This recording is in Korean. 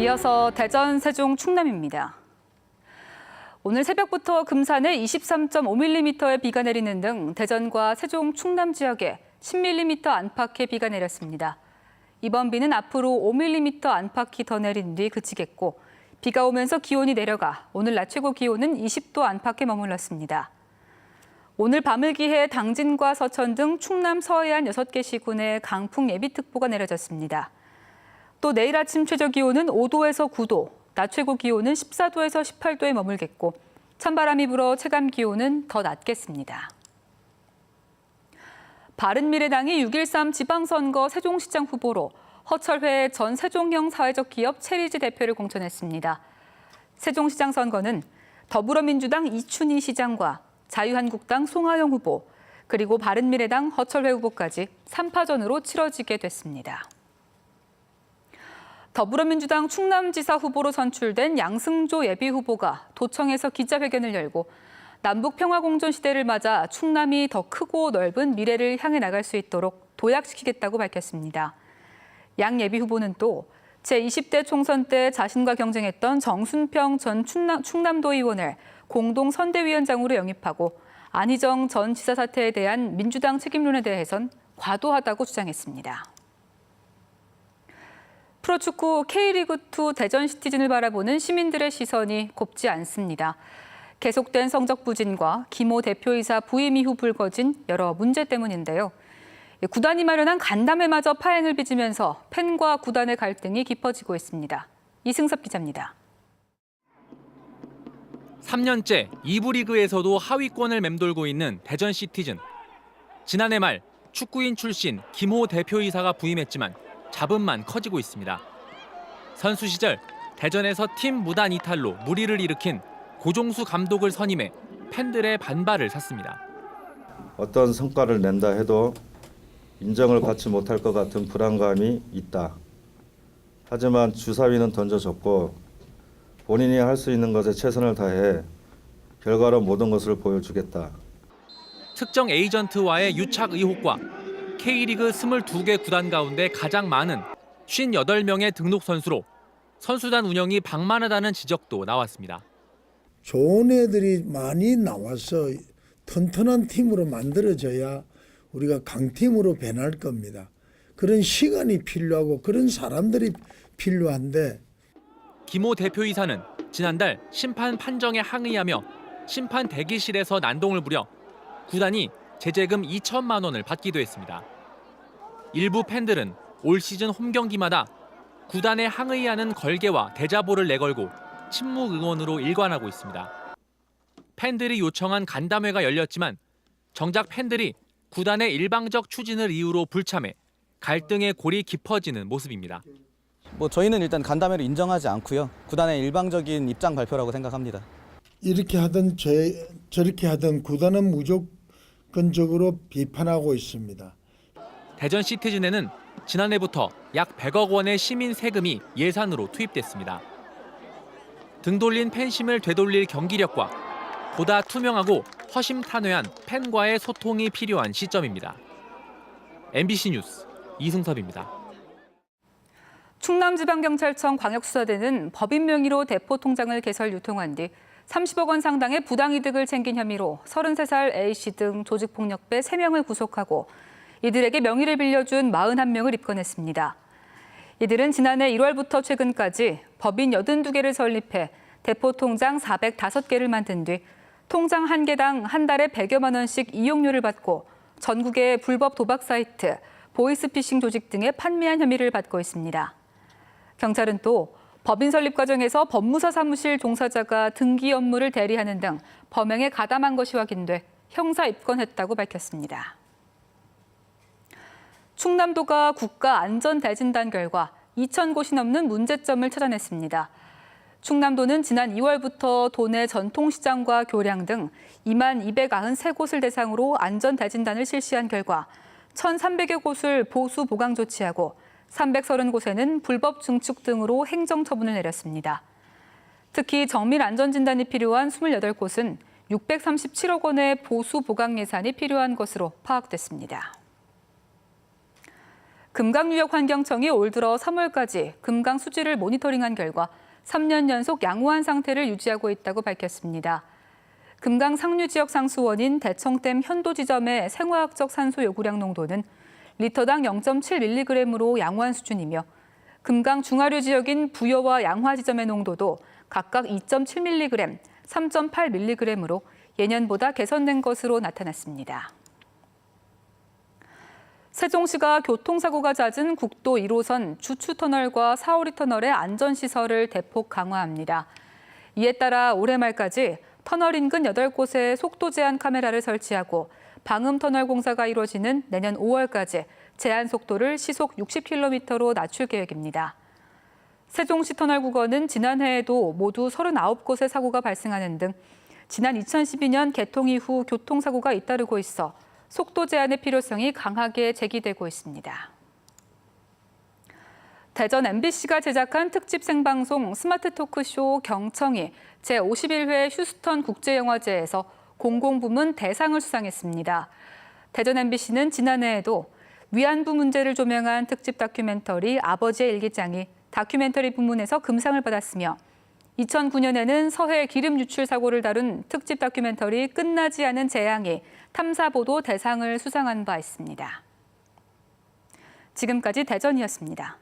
이어서 대전, 세종, 충남입니다. 오늘 새벽부터 금산에 23.5mm의 비가 내리는 등 대전과 세종, 충남 지역에 10mm 안팎의 비가 내렸습니다. 이번 비는 앞으로 5mm 안팎이 더 내린 뒤 그치겠고 비가 오면서 기온이 내려가 오늘 낮 최고 기온은 20도 안팎에 머물렀습니다. 오늘 밤을 기해 당진과 서천 등 충남 서해안 6개 시군에 강풍 예비특보가 내려졌습니다. 또 내일 아침 최저 기온은 5도에서 9도, 낮 최고 기온은 14도에서 18도에 머물겠고 찬바람이 불어 체감 기온은 더 낮겠습니다. 바른미래당이 6.13 지방선거 세종시장 후보로 허철회 전 세종형 사회적 기업 체리즈 대표를 공천했습니다. 세종시장 선거는 더불어민주당 이춘희 시장과 자유한국당 송하영 후보, 그리고 바른미래당 허철회 후보까지 3파전으로 치러지게 됐습니다. 더불어민주당 충남지사 후보로 선출된 양승조 예비후보가 도청에서 기자회견을 열고 남북평화공존 시대를 맞아 충남이 더 크고 넓은 미래를 향해 나갈 수 있도록 도약시키겠다고 밝혔습니다. 양 예비후보는 또 제20대 총선 때 자신과 경쟁했던 정순평 전 충남도 의원을 공동선대위원장으로 영입하고 안희정 전 지사 사태에 대한 민주당 책임론에 대해선 과도하다고 주장했습니다. 프로축구 K리그2 대전 시티즌을 바라보는 시민들의 시선이 곱지 않습니다. 계속된 성적 부진과 김호 대표이사 부임 이후 불거진 여러 문제 때문인데요. 구단이 마련한 간담회마저 파행을 빚으면서 팬과 구단의 갈등이 깊어지고 있습니다. 이승섭 기자입니다. 3년째 2부 리그에서도 하위권을 맴돌고 있는 대전 시티즌. 지난해 말 축구인 출신 김호 대표이사가 부임했지만 잡음만 커지고 있습니다. 선수 시절 대전에서 팀 무단 이탈로 무리를 일으킨 고종수 감독을 선임해 팬들의 반발을 샀습니다. 어떤 성과를 낸다 해도 인정을 받지 못할 것 같은 불안감이 있다. 하지만 주사위는 던져줬고 본인이 할 수 있는 것에 최선을 다해 결과로 모든 것을 보여주겠다. 특정 에이전트와의 유착 의혹과 K리그 22개 구단 가운데 가장 많은 58명의 등록 선수로 선수단 운영이 방만하다는 지적도 나왔습니다. 좋은 애들이 많이 나와서 튼튼한 팀으로 만들어져야 우리가 강팀으로 변할 겁니다. 그런 시간이 필요하고 그런 사람들이 필요한데 김호 대표이사는 지난달 심판 판정에 항의하며 심판 대기실에서 난동을 부려 구단이 제재금 2천만 원을 받기도 했습니다. 일부 팬들은 올 시즌 홈 경기마다 구단에 항의하는 걸개와 대자보를 내걸고 침묵 응원으로 일관하고 있습니다. 팬들이 요청한 간담회가 열렸지만 정작 팬들이 구단의 일방적 추진을 이유로 불참해 갈등의 골이 깊어지는 모습입니다. 저희는 일단 간담회를 인정하지 않고요. 구단의 일방적인 입장 발표라고 생각합니다. 이렇게 하든 저렇게 하든 구단은 무조건적으로 비판하고 있습니다. 대전 시티즌에는 지난해부터 약 100억 원의 시민 세금이 예산으로 투입됐습니다. 등 돌린 팬심을 되돌릴 경기력과 보다 투명하고 허심탄회한 팬과의 소통이 필요한 시점입니다. MBC 뉴스 이승섭입니다. 충남지방경찰청 광역수사대는 법인 명의로 대포통장을 개설 유통한 뒤 30억 원 상당의 부당이득을 챙긴 혐의로 33살 A씨 등 조직폭력배 3명을 구속하고 이들에게 명의를 빌려준 41명을 입건했습니다. 이들은 지난해 1월부터 최근까지 법인 82개를 설립해 대포통장 405개를 만든 뒤 통장 1개당 한 달에 100여만 원씩 이용료를 받고 전국의 불법 도박 사이트, 보이스피싱 조직 등에 판매한 혐의를 받고 있습니다. 경찰은 또 법인 설립 과정에서 법무사 사무실 종사자가 등기 업무를 대리하는 등 범행에 가담한 것이 확인돼 형사 입건했다고 밝혔습니다. 충남도가 국가안전대진단 결과 2,000곳이 넘는 문제점을 찾아냈습니다. 충남도는 지난 2월부터 도내 전통시장과 교량 등 22,293곳을 대상으로 안전대진단을 실시한 결과 1,300여 곳을 보수 보강 조치하고 330곳에는 불법 증축 등으로 행정처분을 내렸습니다. 특히 정밀 안전진단이 필요한 28곳은 637억 원의 보수 보강 예산이 필요한 것으로 파악됐습니다. 금강유역환경청이 올 들어 3월까지 금강 수질을 모니터링한 결과 3년 연속 양호한 상태를 유지하고 있다고 밝혔습니다. 금강 상류 지역 상수원인 대청댐 현도 지점의 생화학적 산소 요구량 농도는 리터당 0.7mg으로 양호한 수준이며 금강 중하류 지역인 부여와 양화 지점의 농도도 각각 2.7mg, 3.8mg으로 예년보다 개선된 것으로 나타났습니다. 세종시가 교통사고가 잦은 국도 1호선 주추터널과 사오리 터널의 안전시설을 대폭 강화합니다. 이에 따라 올해 말까지 터널 인근 8곳에 속도 제한 카메라를 설치하고 방음터널 공사가 이루어지는 내년 5월까지 제한 속도를 시속 60km로 낮출 계획입니다. 세종시 터널 구간은 지난해에도 모두 39곳의 사고가 발생하는 등 지난 2012년 개통 이후 교통사고가 잇따르고 있어 속도 제한의 필요성이 강하게 제기되고 있습니다. 대전 MBC가 제작한 특집 생방송 스마트 토크쇼 경청이 제51회 휴스턴 국제영화제에서 공공부문 대상을 수상했습니다. 대전 MBC는 지난해에도 위안부 문제를 조명한 특집 다큐멘터리 아버지의 일기장이 다큐멘터리 부문에서 금상을 받았으며 2009년에는 서해 기름 유출 사고를 다룬 특집 다큐멘터리 끝나지 않은 재앙이 탐사보도 대상을 수상한 바 있습니다. 지금까지 대전이었습니다.